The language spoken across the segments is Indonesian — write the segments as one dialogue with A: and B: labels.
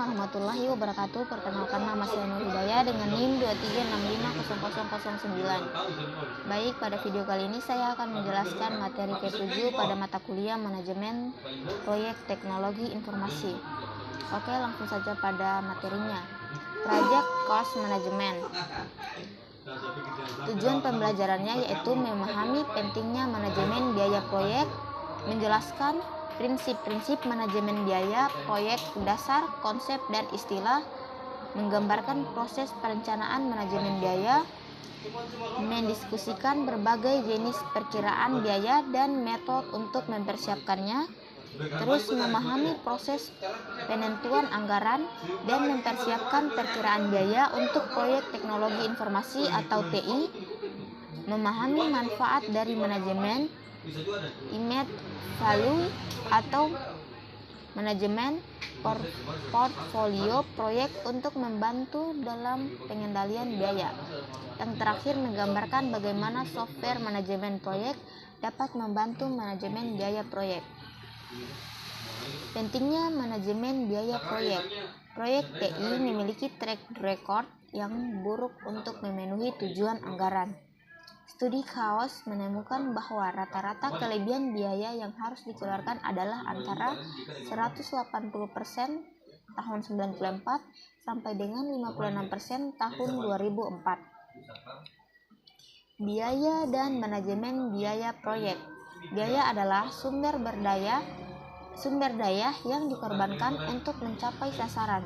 A: warahmatullahi wabarakatuh. Perkenalkan, nama saya Nur Hidayah dengan NIM 23650009. Baik, pada video kali ini saya akan menjelaskan materi K7 pada mata kuliah Manajemen Proyek Teknologi Informasi. Oke, langsung saja pada materinya. Project Cost Management. Tujuan pembelajarannya yaitu memahami pentingnya manajemen biaya proyek, menjelaskan prinsip-prinsip manajemen biaya proyek, dasar, konsep, dan istilah, menggambarkan proses perencanaan manajemen biaya, mendiskusikan berbagai jenis perkiraan biaya dan metode untuk mempersiapkannya, terus memahami proses penentuan anggaran dan mempersiapkan perkiraan biaya untuk proyek teknologi informasi atau TI, memahami manfaat dari manajemen image value atau manajemen portfolio proyek untuk membantu dalam pengendalian biaya. Yang terakhir, menggambarkan bagaimana software manajemen proyek dapat membantu manajemen biaya proyek. Pentingnya manajemen biaya proyek. Proyek TI memiliki track record yang buruk untuk memenuhi tujuan anggaran. Studi Chaos menemukan bahwa rata-rata kelebihan biaya yang harus dikeluarkan adalah antara 180% tahun 94 sampai dengan 56% tahun 2004. Biaya dan manajemen biaya proyek. Biaya adalah sumber daya yang dikorbankan untuk mencapai sasaran.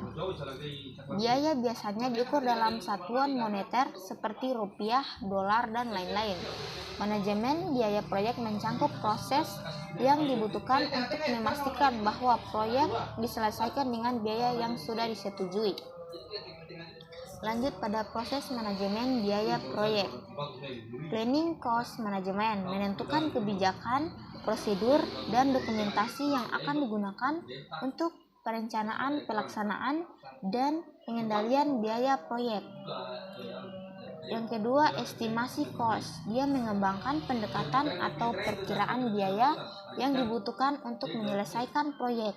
A: Biaya biasanya diukur dalam satuan moneter seperti rupiah, dolar, dan lain-lain. Manajemen biaya proyek mencangkup proses yang dibutuhkan untuk memastikan bahwa proyek diselesaikan dengan biaya yang sudah disetujui. Lanjut pada proses manajemen biaya proyek. Planning cost management menentukan kebijakan, prosedur, dan dokumentasi yang akan digunakan untuk perencanaan, pelaksanaan, dan pengendalian biaya proyek. Yang kedua, estimasi cost. Dia mengembangkan pendekatan atau perkiraan biaya yang dibutuhkan untuk menyelesaikan proyek.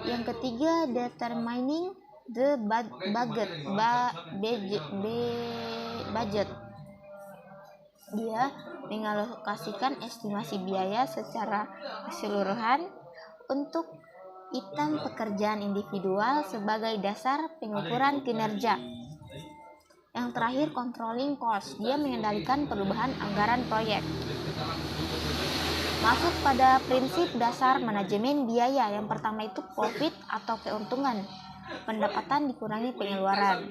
A: Yang ketiga, determining the budget. Dia mengalokasikan estimasi biaya secara keseluruhan untuk item pekerjaan individual sebagai dasar pengukuran kinerja. Yang terakhir, controlling cost. Dia mengendalikan perubahan anggaran proyek. Masuk pada prinsip dasar manajemen biaya. Yang pertama itu profit atau keuntungan. Pendapatan dikurangi pengeluaran.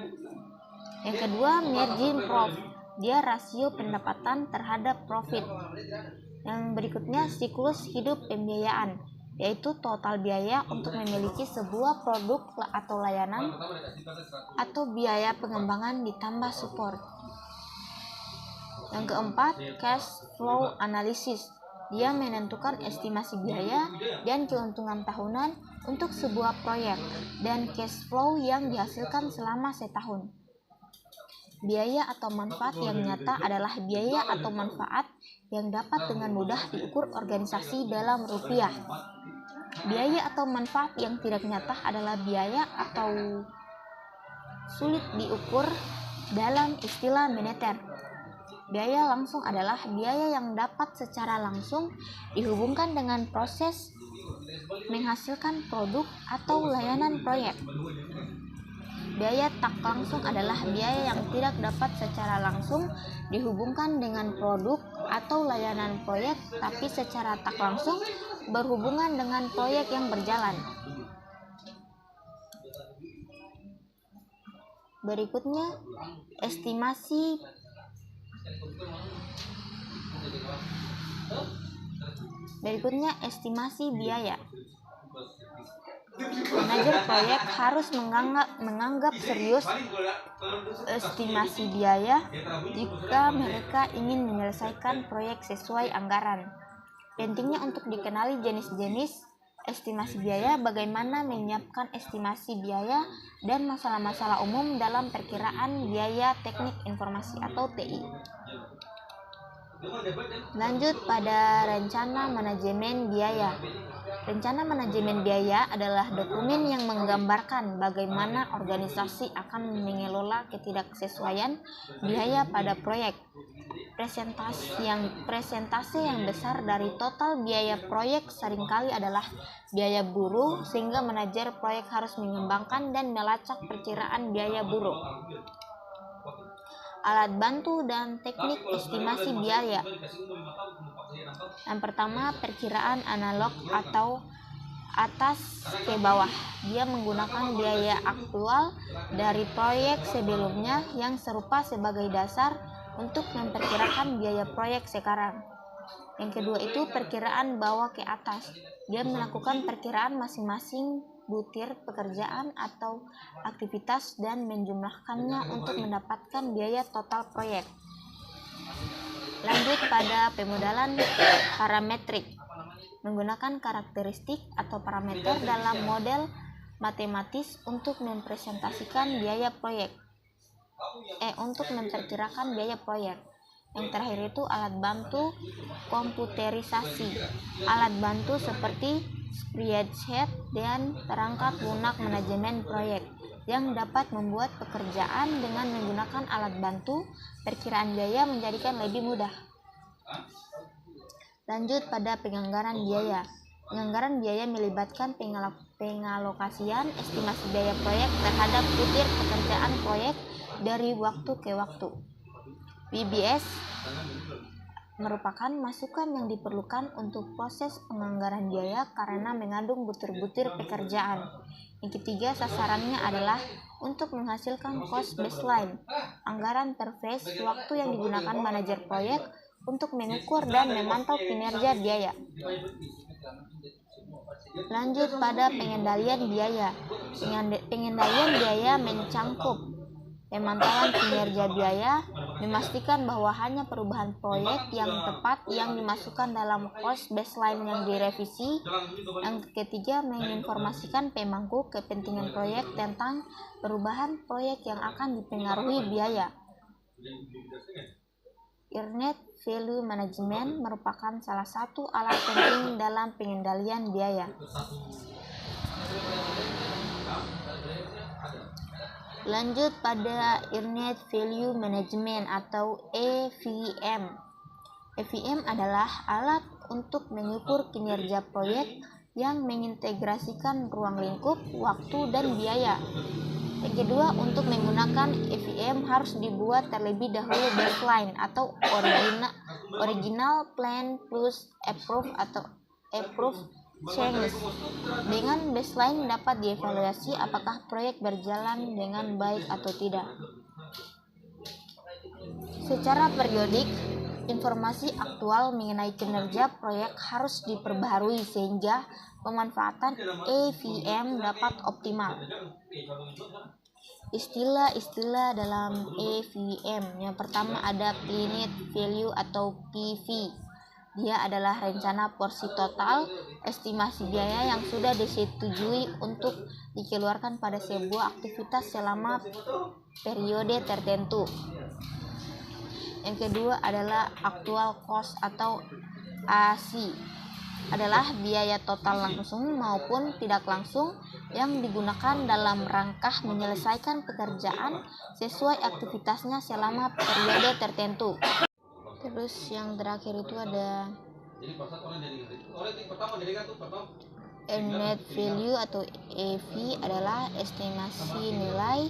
A: Yang kedua, margin profit. Dia rasio pendapatan terhadap profit. Yang berikutnya, siklus hidup pembiayaan, yaitu total biaya untuk memiliki sebuah produk atau layanan atau biaya pengembangan ditambah support. Yang keempat, cash flow analysis. Dia menentukan estimasi biaya dan keuntungan tahunan untuk sebuah proyek dan cash flow yang dihasilkan selama setahun. Biaya atau manfaat yang nyata adalah biaya atau manfaat yang dapat dengan mudah diukur organisasi dalam rupiah. Biaya atau manfaat yang tidak nyata adalah biaya atau sulit diukur dalam istilah moneter. Biaya langsung adalah biaya yang dapat secara langsung dihubungkan dengan proses menghasilkan produk atau layanan proyek. Biaya tak langsung adalah biaya yang tidak dapat secara langsung dihubungkan dengan produk atau layanan proyek, tapi secara tak langsung berhubungan dengan proyek yang berjalan. Berikutnya, estimasi biaya. Manajer proyek harus menganggap serius estimasi biaya jika mereka ingin menyelesaikan proyek sesuai anggaran. Pentingnya untuk dikenali jenis-jenis estimasi biaya, bagaimana menyiapkan estimasi biaya, dan masalah-masalah umum dalam perkiraan biaya teknik informasi atau TI. Lanjut pada rencana manajemen biaya. Rencana manajemen biaya adalah dokumen yang menggambarkan bagaimana organisasi akan mengelola ketidaksesuaian biaya pada proyek. Presentase yang besar dari total biaya proyek seringkali adalah biaya buruh, sehingga manajer proyek harus mengembangkan dan melacak perkiraan biaya buruh. Alat bantu dan teknik estimasi biaya. Yang pertama, perkiraan analog atau atas ke bawah. Dia menggunakan biaya aktual dari proyek sebelumnya yang serupa sebagai dasar untuk memperkirakan biaya proyek sekarang. Yang kedua itu perkiraan bawah ke atas. Dia melakukan perkiraan masing-masing butir pekerjaan atau aktivitas dan menjumlahkannya untuk mendapatkan biaya total proyek. Lanjut pada pemodalan parametrik. Menggunakan karakteristik atau parameter dalam model matematis untuk mempresentasikan biaya proyek. Untuk memperkirakan biaya proyek. Yang terakhir itu alat bantu komputerisasi. Alat bantu seperti spreadsheet dan perangkat lunak manajemen proyek yang dapat membuat pekerjaan dengan menggunakan alat bantu perkiraan biaya menjadikan lebih mudah. Lanjut pada penganggaran biaya. Penganggaran biaya melibatkan pengalokasian estimasi biaya proyek terhadap butir pekerjaan proyek dari waktu ke waktu. WBS merupakan masukan yang diperlukan untuk proses penganggaran biaya karena mengandung butir-butir pekerjaan. Yang ketiga, sasarannya adalah untuk menghasilkan cost baseline, anggaran per phase, waktu yang digunakan manajer proyek untuk mengukur dan memantau kinerja biaya. Lanjut pada pengendalian biaya. Pengendalian biaya mencangkup pemantauan kinerja biaya, memastikan bahwa hanya perubahan proyek yang tepat yang dimasukkan dalam cost baseline yang direvisi. Yang ketiga, menginformasikan pemangku kepentingan proyek tentang perubahan proyek yang akan dipengaruhi biaya. Earned Value Management merupakan salah satu alat penting dalam pengendalian biaya. Lanjut pada Earned Value Management atau EVM. EVM adalah alat untuk mengukur kinerja proyek yang mengintegrasikan ruang lingkup, waktu, dan biaya. Yang kedua, untuk menggunakan EVM harus dibuat terlebih dahulu baseline atau original plan plus approve change. Dengan baseline dapat dievaluasi apakah proyek berjalan dengan baik atau tidak. Secara periodik, informasi aktual mengenai kinerja proyek harus diperbaharui sehingga pemanfaatan EVM dapat optimal. Istilah-istilah dalam EVM. Yang pertama ada Planned Value atau PV. Dia adalah rencana porsi total estimasi biaya yang sudah disetujui untuk dikeluarkan pada sebuah aktivitas selama periode tertentu. Yang kedua adalah actual cost atau AC. Adalah biaya total langsung maupun tidak langsung yang digunakan dalam rangka menyelesaikan pekerjaan sesuai aktivitasnya selama periode tertentu. Terus yang terakhir itu ada Earned Value atau EV adalah estimasi nilai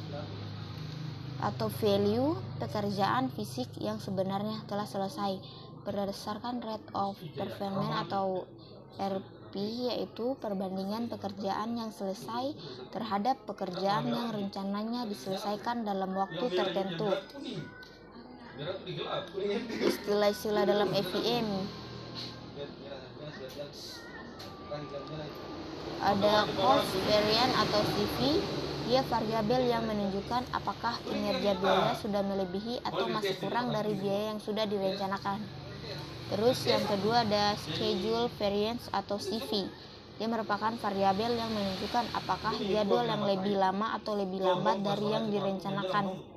A: atau value pekerjaan fisik yang sebenarnya telah selesai berdasarkan rate of performance atau RP, yaitu perbandingan pekerjaan yang selesai terhadap pekerjaan yang rencananya diselesaikan dalam waktu tertentu. Istilah-istilah dalam EVM ada cost variance atau CV. Dia variabel yang menunjukkan apakah kinerja biaya sudah melebihi atau masih kurang dari biaya yang sudah direncanakan. Terus yang kedua ada schedule variance atau CV. Dia merupakan variabel yang menunjukkan apakah jadwal yang lebih lama atau lebih lambat dari yang direncanakan.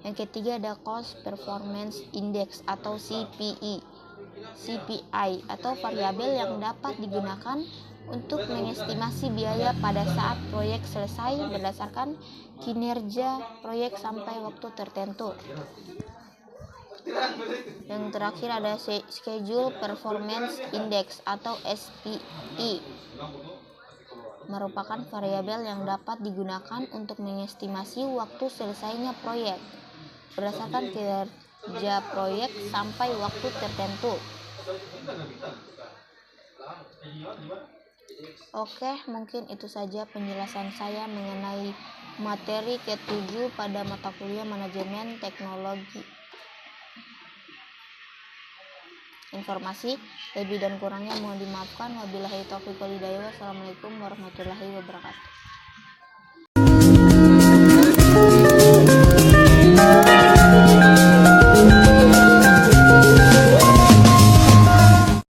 A: Yang ketiga ada Cost Performance Index atau CPI atau variabel yang dapat digunakan untuk mengestimasi biaya pada saat proyek selesai berdasarkan kinerja proyek sampai waktu tertentu. Yang terakhir ada Schedule Performance Index atau SPI, merupakan variabel yang dapat digunakan untuk mengestimasi waktu selesainya proyek berdasarkan kinerja proyek sampai waktu tertentu. Oke, mungkin itu saja penjelasan saya mengenai materi ke-7 pada mata kuliah Manajemen Teknologi Informasi. Lebih dan kurangnya mohon dimaafkan. Wabillahi taufiq wal hidayah. Wassalamualaikum warahmatullahi wabarakatuh.